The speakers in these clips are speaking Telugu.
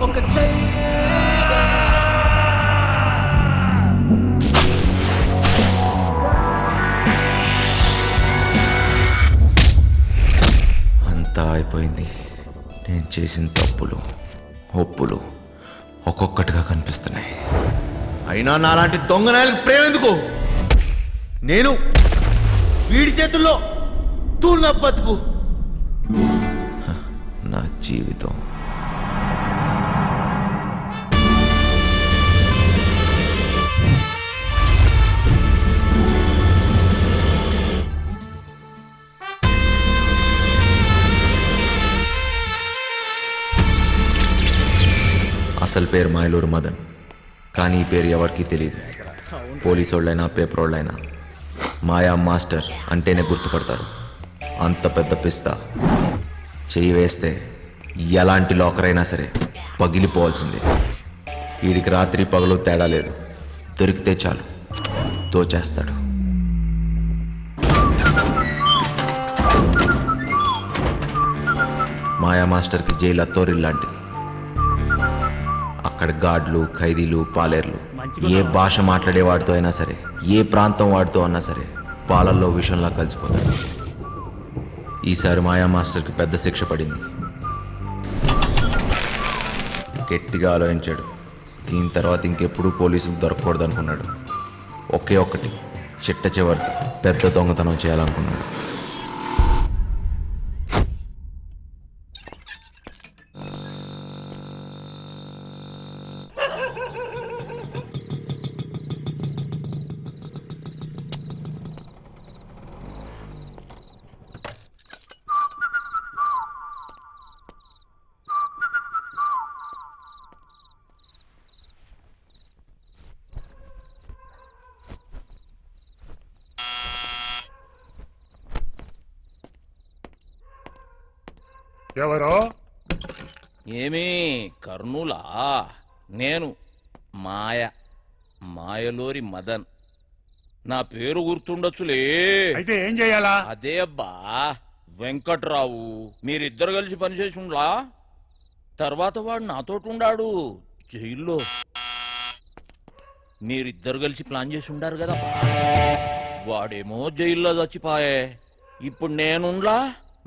ఒక చెయ్యేగా. అంతా అయిపోయింది. నేను చేసిన తప్పులు ఒప్పులు ఒక్కొక్కటిగా కనిపిస్తున్నాయి. అయినా నాలాంటి దొంగనాయలకు ప్రేమ ఎందుకు? నేను వీడి చేతుల్లో తూలిన బతుకు నా జీవితం. అసలు పేరు మాయలూరు మదన్, కానీ ఈ పేరు ఎవరికీ తెలియదు. పోలీసు వాళ్ళైనా పేపర్ వాళ్ళైనా మాయా మాస్టర్ అంటేనే గుర్తుపడతారు. అంత పెద్ద పిస్తా చెయ్యి వేస్తే ఎలాంటి లాకర్ అయినా సరే పగిలిపోవాల్సిందే. వీడికి రాత్రి పగలు తేడా లేదు. దొరికితే చాలు దోచేస్తాడు. మాయా మాస్టర్కి జైలు అత్తోరిల్లాంటిది. అక్కడ గాడ్లు, ఖైదీలు, పాలేర్లు, ఏ భాష మాట్లాడేవాడితో అయినా సరే, ఏ ప్రాంతం వాడితో అన్నా సరే పాలల్లో విషయంలా కలిసిపోతాడు. ఈసారి మాయా మాస్టర్కి పెద్ద శిక్ష పడింది. గట్టిగా ఆలోచించాడు. దీని తర్వాత ఇంకెప్పుడు పోలీసులు దొరకకూడదు అనుకున్నాడు. ఒకే ఒక్కటి చిట్ట చివరిది పెద్ద దొంగతనం చేయాలనుకున్నాడు. ఎవరో? ఏమీ కర్నూలా? నేను మాయలూరి మదన్. నా పేరు గుర్తుండొచ్చులే. అయితే ఏం చెయ్యాలా? అదే అబ్బా వెంకట్రావు. మీరిద్దరు కలిసి పనిచేసి ఉండ్లా. తర్వాత వాడు నాతోటి ఉండాడు జైల్లో. మీరిద్దరు కలిసి ప్లాన్ చేసి ఉండారు కదా. వాడేమో జైల్లో చచ్చిపాయే. ఇప్పుడు నేనుండ్లా,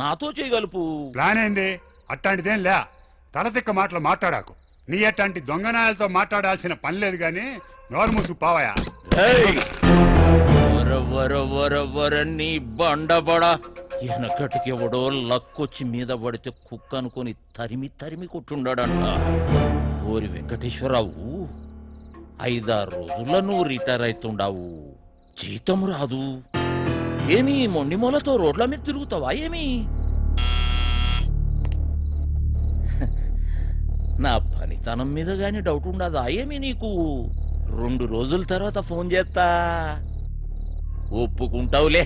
నాతో చేయగలుపు. ప్లాన్ ఏంది? అట్లాంటిదేం లే. తలతిక్క మాటలు మాట్లాడాకు. నీ అట్లాంటి దొంగనాయాలతో మాట్లాడాల్సిన పని లేదు గాని నోరు మూసు పావయా. నీ బండబడ వెనకటికి ఎవడో లక్కొచ్చి మీద పడితే కుక్క అనుకుని తరిమి తరిమి కొట్టుండాడంట. ఓరి వెంకటేశ్వరరావు, 5-6 రోజుల్లో నువ్వు రిటైర్ అవుతుండావు. జీతం రాదు. ఏమి మొండిమూలతో రోడ్ల మీద తిరుగుతావా ఏమి? నా పనితనం మీద గాని డౌట్ ఉండదా ఏమి నీకు? 2 రోజుల తర్వాత ఫోన్ చేస్తా, ఒప్పుకుంటావులే.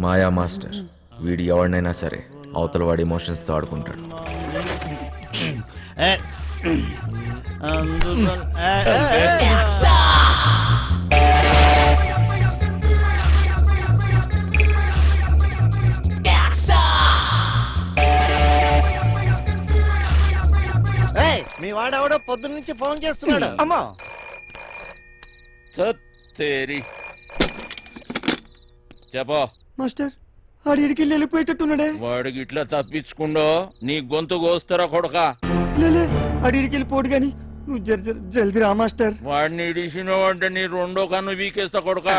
మాయా మాస్టర్ వీడు ఎవరినైనా సరే అవతల వాడి ఎమోషన్స్తో ఆడుకుంటాడు. మీ వాడెవడో పొద్దున్న నుంచి ఫోన్ చేస్తున్నాడు. అమ్మా చెప్పో మాస్టర్, ఆడికి వెళ్ళిపోయేటట్టున్నాడే. వాడికి ఇట్లా తప్పించుకుండో నీ గొంతు కోస్తారా కొడక? లేలే, ఆడికి వెళ్ళిపోడు గాని నువ్వు జల్దీ రా మాస్టర్. వాడిని ఇడిసినావు అంటే నీ 2వ కన్ను వీకేస్తా కొడక.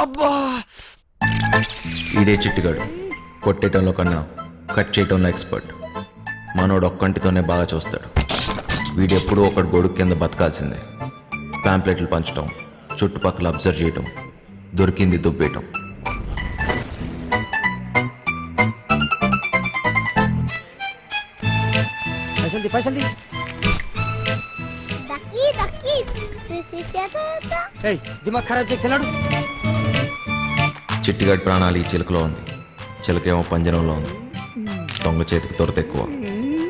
అబ్బా, ఈడే చిట్టిగాడు. కొట్టేయటంలో కన్నా కట్ చేయటంలో ఎక్స్పర్ట్. మనోడు ఒక్కంటితోనే బాగా చూస్తాడు. వీడెప్పుడూ ఒకటి గొడుగు కింద బతకాల్సిందే. ప్యాంప్లెట్లు పంచటం, చుట్టుపక్కల అబ్జర్వ్ చేయటం, దొరికింది దుబ్బేయటం. దిమాగ్ ఖరాబ్ చేస్తున్నాడు. చిట్టిగాడి ప్రాణాలు ఈ చిలకలో ఉంది, చిలకేమో పంజరంలో ఉంది. దొంగ చేతికి దొరత ఎక్కువ.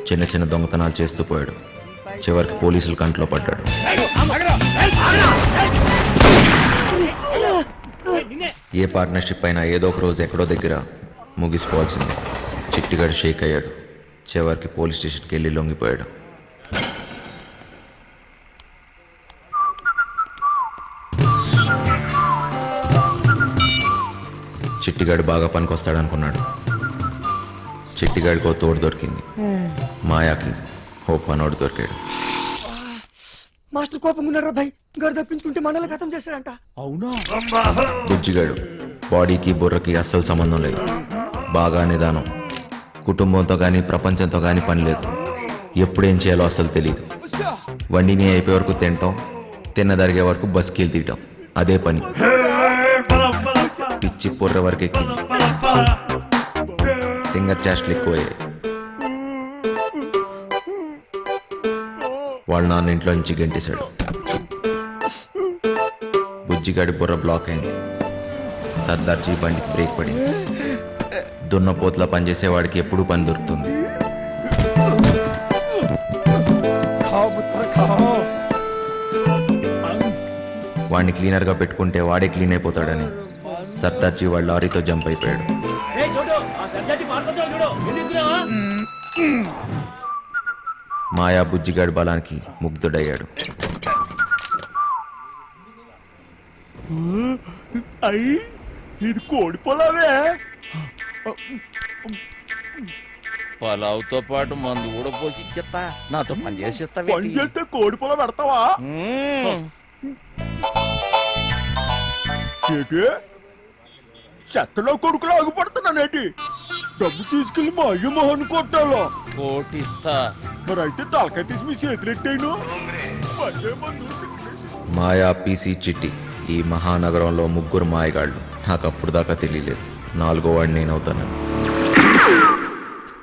చిన్న చిన్న దొంగతనాలు చేస్తూ పోయాడు. చివరికి పోలీసుల కంట్లో పడ్డాడు. ఏ పార్ట్నర్షిప్ అయినా ఏదో ఒక రోజు ఎక్కడో దగ్గర ముగిసిపోవాల్సిందే. చిట్టిగాడు షేక్ అయ్యాడు. చివరికి పోలీస్ స్టేషన్కి వెళ్ళి లొంగిపోయాడు. చిట్టిగాడు బాగా పనికొస్తాడనుకున్నాడు. చిట్టిగాడికో తోడు దొరికింది. మాయాకి ఓ పనోడు దొరికాడు. మాస్టర్ కోపంగా ఉన్నాడు భయ్. గడు తప్పించుకుంటే మనల్ని ఖతం చేశాడంట. అవునా? బుజ్జిగాడు బాడీకి బుర్రకి అస్సలు సంబంధం లేదు. బాగా నిదానం. కుటుంబంతో కానీ ప్రపంచంతో కానీ పని లేదు. ఎప్పుడేం చేయాలో అస్సలు తెలీదు. వండిని అయిపోయే వరకు తినటం, తిన్నదరిగే వరకు బస్కీలు తీయటం, అదే పని. పిచ్చి పొర్ర వరకు ఎక్కింది. ఫింగర్ చాస్ట్లు ఎక్కువయ్యాయి. వాళ్ళ నాన్న ఇంట్లో నుంచి గెంటేశాడు. బుజ్జిగాడి బుర్ర బ్లాక్ అయింది. సర్దార్జీ బండికి బ్రేక్ పడింది. దున్నపోతులా పనిచేసేవాడికి ఎప్పుడూ పని దొరుకుతుంది. వాడిని క్లీనర్గా పెట్టుకుంటే వాడే క్లీన్ అయిపోతాడని సర్దార్జీ వాళ్ళ లారీతో జంప్ అయిపోయాడు. మాయా బుజ్జిగాడి బలానికి ముగ్ధుడయ్యాడు. అయ్యి ఇది కోడి పొలావే. పలావుతో పాటు మందు కూడా పోసి ఇచ్చేస్తా. నాతో పని చేసేస్తా. పని చేస్తే కోడి పొలం పెడతావా? ఏంటి చెత్తలో కొడుకులు ఆగిపడుతున్నానేటి? డబ్బు తీసుకెళ్లి మా అయ్య మొహన్ కొట్టాలో? కోటిస్తా. మరి అయితే తలకాయ తీసి మీ చేతులెట్టాను. మాయా, పీసీ, చిట్టి ఈ మహానగరంలో ముగ్గురు మాయగాళ్ళు. నాకు అప్పుడు దాకా తెలియలేదు 4వ వాడిని నేనవుతానని.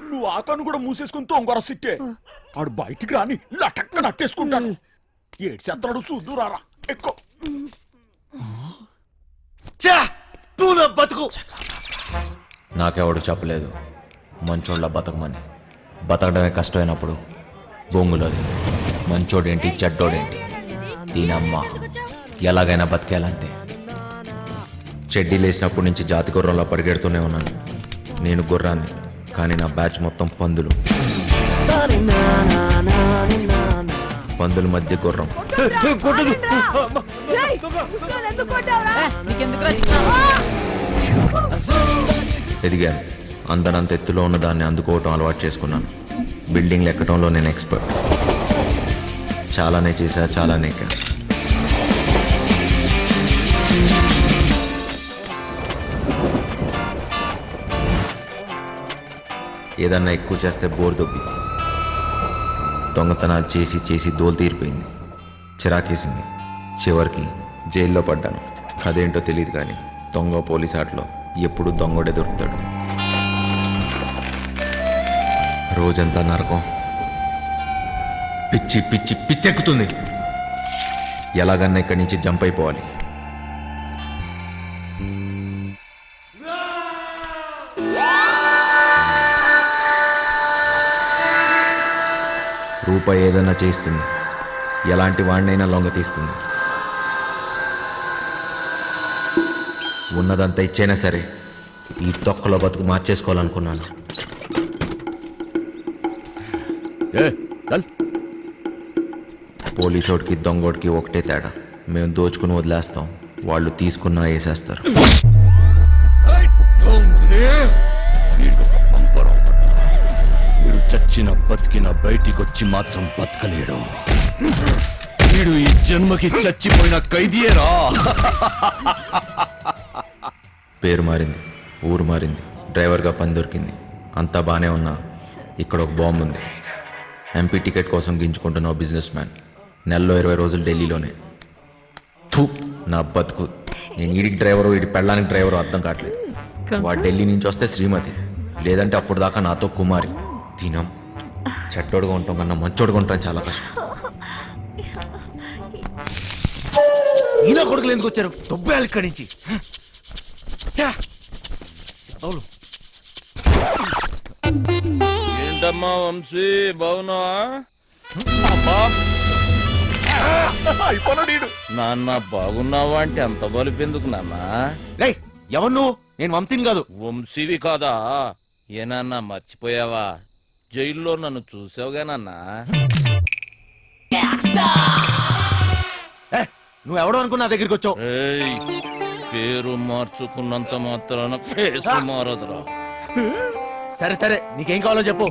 నువ్వు ఆకాను కూడా మూసేసుకుని తొంగర సిట్టే. ఆడు బయటికి రాని లటక్క నట్టేసుకుంటాను. ఏడు చెత్తనాడు చూద్దు రారా ఎక్కువ. బతుకు నాకెవడు చెప్పలేదు మంచోళ్ళ బతకమని. బతకడమే కష్టమైనప్పుడు బొంగులోది మంచోడేంటి చెడ్డోడేంటి, దీనమ్మ ఎలాగైనా బతికేయాలంతే. చెడ్డీ లేచినప్పటి నుంచి జాతి గుర్రంలో పరిగెడుతూనే ఉన్నాను. నేను గుర్రాన్ని, కానీ నా బ్యాచ్ మొత్తం పందులు. పందుల మధ్య గుర్రం. ఎదిగాను. అందనంత ఎత్తులో ఉన్న దాన్ని అందుకోవటం అలవాటు చేసుకున్నాను. బిల్డింగ్లు ఎక్కడంలో నేను ఎక్స్పర్ట్. చాలానే చేశా, చాలానే ఎక్కా. ఏదన్నా ఎక్కువ చేస్తే బోర్ దొబ్బింది. దొంగతనాలు చేసి చేసి దోలు తీరిపోయింది. చిరాకేసింది. చివరికి జైల్లో పడ్డాను. అదేంటో తెలియదు కానీ దొంగ పోలీస్ ఆటలో ఎప్పుడు దొంగోడే దొరుకుతాడు. రోజంతా నరకం. పిచ్చి పిచ్చి పిచ్చెక్కుతుంది. ఎలాగన్నా ఇక్కడి నుంచి జంప్ అయిపోవాలి. రూపాయి ఏదైనా చేస్తుంది. ఎలాంటి వాడినైనా లొంగ తీస్తుంది. ఉన్నదంతా ఇచ్చైనా సరే ఈ తొక్కలో బతుకు మార్చేసుకోవాలనుకున్నాను. పోలీసోడికి దొంగోడికి ఒకటే తేడా. మేము దోచుకుని వదిలేస్తాం, వాళ్ళు తీసుకున్నా వేసేస్తారు. వీడు చచ్చిన బతికిన బయటికొచ్చి మాత్రం బతకలేడు. వీడు ఈ జన్మకి చచ్చిపోయిన ఖైదీయేరా. పేరు మారింది, ఊరు మారింది, డ్రైవర్గా పని దొరికింది. అంతా బాగానే ఉన్నా ఇక్కడ ఒక బాంబు ఉంది. ఎంపీ టికెట్ కోసం గింజుకుంటున్న బిజినెస్ మ్యాన్. నెలలో 20 రోజులు ఢిల్లీలోనే. థూ నా బతుకు. నేను ఈడికి డ్రైవరు, ఈడి పెళ్ళానికి డ్రైవరు అర్థం కావట్లేదు. వాడు ఢిల్లీ నుంచి వస్తే శ్రీమతి, లేదంటే అప్పుడు దాకా నాతో కుమారి. తినం చెట్టోడుగా ఉంటాం కన్నా మంచోడుగా ఉంటాం చాలా కష్టం. ఈయన కొడుకులు ఎందుకు వచ్చారు? తొబ్బేయాలి ఇక్కడి నుంచి. అవును ఏమ్మా వంశీ బాగున్నావా? అబ్బా, అయిపోయినాడు ఈడు. నాన్న బాగున్నావా అంటే అంత బలిపెందుకు నాన్న? రేయ్ ఎవరు నువ్వు? నేను వంశీని కాదు. వంశీవి కాదా? ఏనన్నా మర్చిపోయావా? జైల్లో నన్ను చూసావుగా నాన్న? నువ్వెవడో అనుకున్నా నా దగ్గరికి వచ్చావు. ఏయ్, పేరు మార్చుకున్నంత మాత్రాన ఫేస్ మారదురా. సరే సరే నీకేం కావాలో చెప్పు.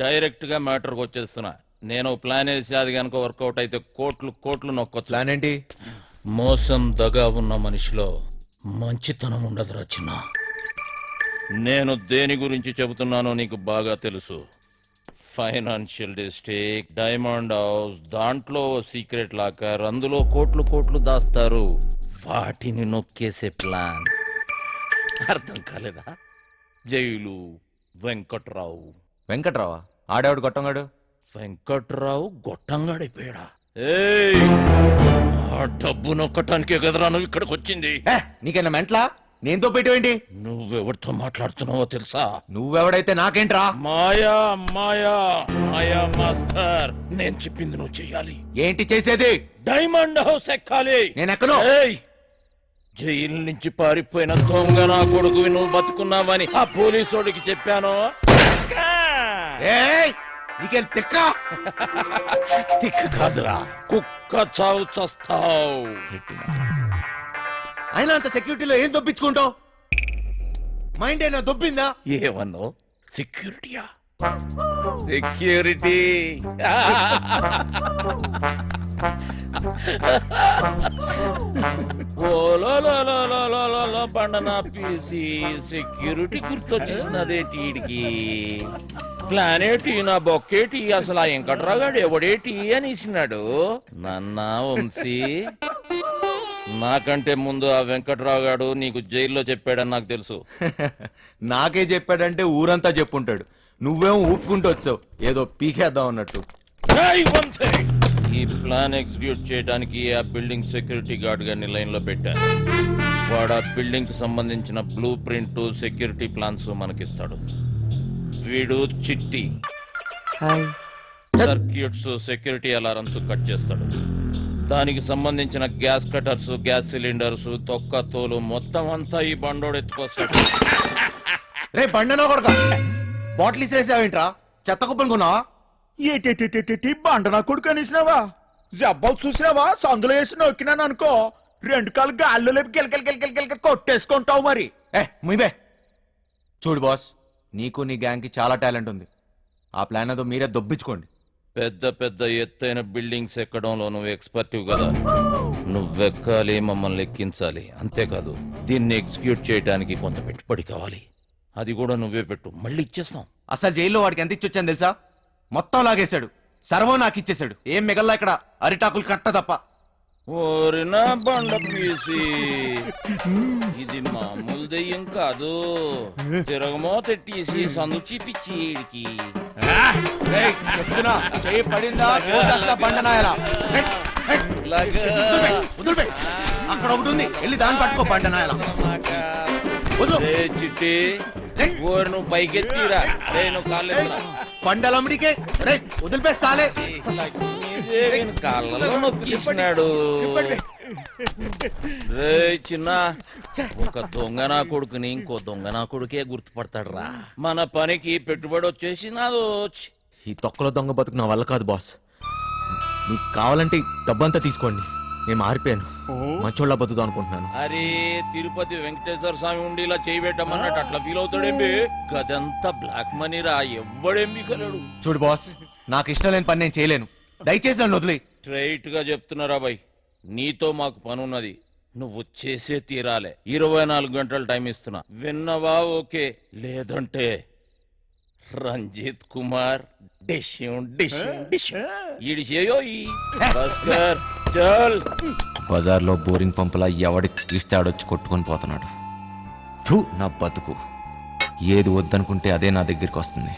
డైరెక్ట్ గా మ్యాటర్కి వచ్చేస్తున్నా. నేను ప్లాన్ వేసి అది కనుక వర్కౌట్ అయితే కోట్లు కోట్లు నొక్కొచ్చు. ప్లాన్ ఏంటి? మోసం దగా ఉన్న మనిషిలో మంచితనం ఉండదురా చిన్న. నేను దేని గురించి చెబుతున్నానో నీకు బాగా తెలుసు. ఫైనాన్షియల్ డిస్ట్రిక్ట్, డైమండ్ హౌస్, దాంట్లో సీక్రెట్ లాకర్, అందులో కోట్లు కోట్లు దాస్తారు. వాటిని నొక్కేసే ప్లాన్ అర్థం కాలేదా? జైలు, వెంకట్రావు. వెంకట్రావా? ఆడేవాడు గొట్టంగాడు. వెంకట్రావు గొట్టంగాడిపోయాడా? ఏయ్, ఆ డబ్బు నొక్కటానికే కదరా నువ్వు ఇక్కడికి వచ్చింది. నీకైనా మెంట్లా? నేనుతో పెట్టేవేంటి? నువ్వెవరితో మాట్లాడుతున్నావో తెలుసా? నువ్వెవడైతే నాకేంట్రా? మాయా మాయా మాయా మాస్టర్, నేను చెప్పింది నువ్వు చెయ్యాలి. ఏంటి చేసేది? డైమండ్ హౌస్ ఎక్కాలి. నేను ఎక్కను. ఏయ్, జైలు నుంచి పారిపోయిన దొంగ నా కొడుకువి నువ్వు బతుకున్నావని ఆ పోలీసోడికి చెప్పాను. ఏయ్ నీకేం తిక్క? తిక్క కాదురా, కుక్క చావు చస్తావు. అయినా అంత సెక్యూరిటీలో ఏం దొప్పించుకుంటావు? మైండ్ అయినా దొబ్బిందా? ఏమన్నావు? సెక్యూరిటీయా? సెక్యూరిటీ పండనా పీసి సెక్యూరిటీ గుర్తొచ్చేసినదేటి ఈడికి. ప్లానేటి నా బొక్కేటి, అసలు ఆ వెంకట్రాగాడు ఎవడేటి అనేసినాడు. నన్నా వంశీ, నాకంటే ముందు ఆ వెంకట్రావు గాడు నీకు జైల్లో చెప్పాడని నాకు తెలుసు. నాకే చెప్పాడంటే ఊరంతా చెప్పుంటాడు. నువ్వేమో ఊపుకుంటూ వచ్చావు ఏదో పీకేద్దాం అన్నట్టు. ఏయ్ వంశీ! ఈ ప్లాన్ ఎగ్జిక్యూట్ చేయడానికి ఆ బిల్డింగ్ సెక్యూరిటీ గార్డ్ గారిని లైన్ లో పెట్టాను. వాడు ఆ బిల్డింగ్ కి సంబంధించిన బ్లూ ప్రింట్, సెక్యూరిటీ ప్లాన్స్ మనకిస్తాడు. వీడు చిట్టి సర్క్యూట్స్, సెక్యూరిటీ అలారమ్స్ కట్ చేస్తాడు. దానికి సంబంధించిన గ్యాస్ కటర్స్, గ్యాస్ సిలిండర్స్, తొక్క తోలు మొత్తం అంతా ఈ బండోడు ఎత్తుకొస్తాడు. రే బండనో కొడక, బాటిల్ ఇసిరేసావేంట్రా? చెత్త కుప్పలు కొన్నావా? ఏటేటేటేటి బండ నా కొడుకు అనేసినావా? జబ్బాలు చూసినావా? సందులో వేసి నొక్కినాను అనుకో, రెండు కాళ్ళు గాల్లో లేపి గిలకలు కొట్టేసుకుంటావు మరి. ముయ్యబే. చూడు బాస్, నీకు నీ గ్యాంగ్కి చాలా టాలెంట్ ఉంది. ఆ ప్లాన్ ఏదో మీరే దొబ్బించుకోండి. పెద్ద పెద్ద ఎత్తైన బిల్డింగ్స్ ఎక్కడంలో నువ్వు ఎక్స్పర్టివ్ కదా. నువ్వెక్కాలి, మమ్మల్ని ఎక్కించాలి. అంతేకాదు, దీన్ని ఎగ్జిక్యూట్ చేయడానికి కొంత పెట్టుబడి కావాలి. అది కూడా నువ్వే పెట్టు, మళ్ళీ ఇచ్చేస్తాం. అసలు జైల్లో వాడికి ఎంత ఇచ్చొచ్చాను తెలుసా? మొత్తం లాగేశాడు. సర్వం నాకు ఇచ్చేశాడు. ఏం మిగల్లా ఇక్కడ? అరిటాకులు కట్ట తప్ప. ఓరి నా బండ పీసి, ఇది మామూలు దెయ్యం కాదు. తిరగమో తెట్టేసి సందు చూపించి ఈడికి. చెప్తున్నా, చెయ్యి పడిందా పోసేస్తా బండనాయలా. అక్కడ ఒకటి ఉంది, వెళ్ళి దాన్ని పట్టుకో బండనాయలా. చిట్టి, ఓరి నువ్వు పైకెత్తిరా. రే నువ్వు కాళ్ళు పండలమ్మడికే రే వదిలిపేస్తాలే. కాళ్ళలో నొక్కిస్తున్నాడు. రే చిన్న, ఒక దొంగ నా కొడుకుని ఇంకో దొంగ నా కొడుకే గుర్తుపడతాడు రా. మన పనికి పెట్టుబడి వచ్చేసి నాదో. ఈ తొక్కలో దొంగ బతుకు నా వల్ల కాదు బాస్. మీకు కావాలంటే డబ్బంతా తీసుకోండి. నేను మారిపోయాను, మంచోళ్ళ బతుకుదాం అనుకుంటున్నాను. అరే, తిరుపతి వెంకటేశ్వర స్వామి ఉండి ఇలా చేయబెట్టమన్నట్టు అట్లా ఫీల్ అవుతాడేంబి? గదంతా బ్లాక్ మనీ రా, ఎవ్వడేంబి కలడు. చూడు బాస్, నాకు ఇష్టం లేని పని నేను చేయలేను. దయచేసి నన్ను వదిలే. స్ట్రైట్ గా చెప్తున్నారా బాయ్, నీతో మాకు పనున్నది. నువ్వు చేసే తీరాలే. 24 గంటలు టైం ఇస్తున్నా. విన్నవా? ఓకే, లేదంటే రంజిత్ కుమార్ బజార్లో బోరింగ్ పంపులా ఎవడికి ఇస్తే ఆడొచ్చి కొట్టుకొని పోతున్నాడు. థూ, నా బతుకు. ఏది వద్దనుకుంటే అదే నా దగ్గరికి వస్తుంది.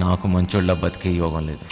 నాకు మంచోళ్ళ బతికే యోగం లేదు.